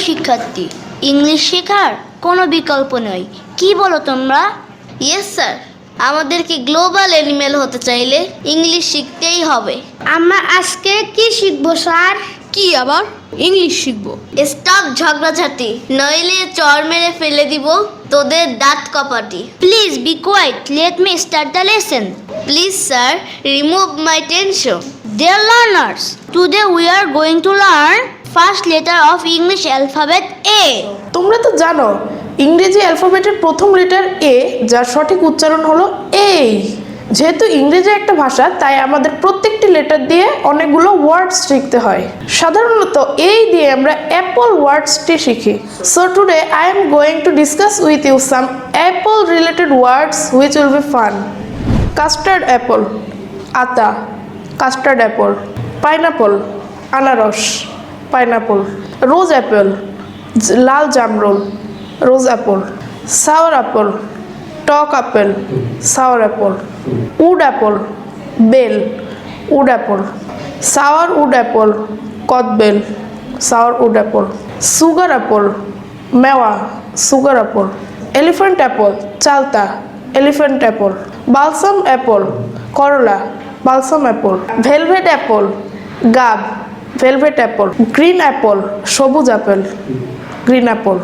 শিক্ষার্থী, ইংলিশ শেখার কোনো বিকল্প নেই, কি বলো তোমরা? ইয়েস স্যার, আমাদেরকে গ্লোবাল এনিম্যাল হতে চাইলে ইংলিশ শিখতেই হবে। আমরা আজকে কি শিখবো স্যার? কি আবার ইংলিশ শিখবো? স্টপ ঝগড়াঝাটি, নইলে চর মেরে ফেলে দিব তোদের দাঁত কপাটি। Please be quiet, let me start the lesson. Please sir, remove my tension. Dear learners, today we are going to learn first letter of English alphabet A. তোমরা তো জানো ইংরেজি অ্যালফাবেটের প্রথম লেটার এ, যার সঠিক উচ্চারণ হলো এই। যেহেতু ইংরেজি একটা ভাষা, তাই আমাদের প্রত্যেকটি লেটার দিয়ে অনেকগুলো ওয়ার্ডস শিখতে হয়। সাধারণত এই দিয়ে আমরা অ্যাপল ওয়ার্ডসটি শিখি। So today I am going to discuss with you some apple related words which will be fun. Custard apple, আতা, কাস্টার্ড অ্যাপল। পাইনাপল, আনারস, পাইনাপল। রোজ অ্যাপল, লাল জামরুল, রোজ অ্যাপল। সাওয়ার অ্যাপল, টক আপেল, সাওয়ার অ্যাপল। উড অ্যাপল, বেল, wood apple. Sour wood apple, কদবেল, sour wood apple. Sugar apple, মেওয়া, sugar apple. Elephant apple, চালতা, এলিফ্যান্ট অ্যাপল। বালসাম অ্যাপল, করলা, বালসাম অ্যাপল। ভেলভেট অ্যাপল, গাব, ভেলভেট অ্যাপল। গ্রিন অ্যাপল, সবুজ আপেল, গ্রিন অ্যাপল।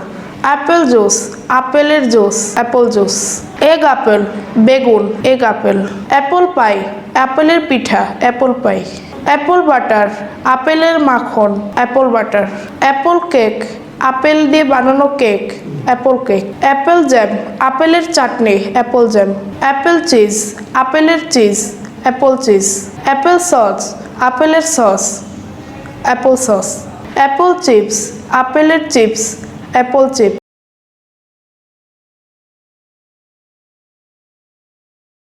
অ্যাপেল জুস, আপেলের juice, apple juice. Egg apple, বেগুন, egg apple. Apple pie, অ্যাপেলের পিঠা, অ্যাপল পাই। অ্যাপল বাটার, আপেলের মাখন, অ্যাপল বাটার। অ্যাপল কেক, আপেল দিয়ে বানানো cake, apple cake. Apple jam, আপেলের চাটনি, অ্যাপল জ্যাম। অ্যাপেল চিজ, আপেলের cheese, apple cheese. Apple sauce, আপেলের sauce, apple sauce. Apple chips, আপেলের চিপস, অ্যাপল চিপ।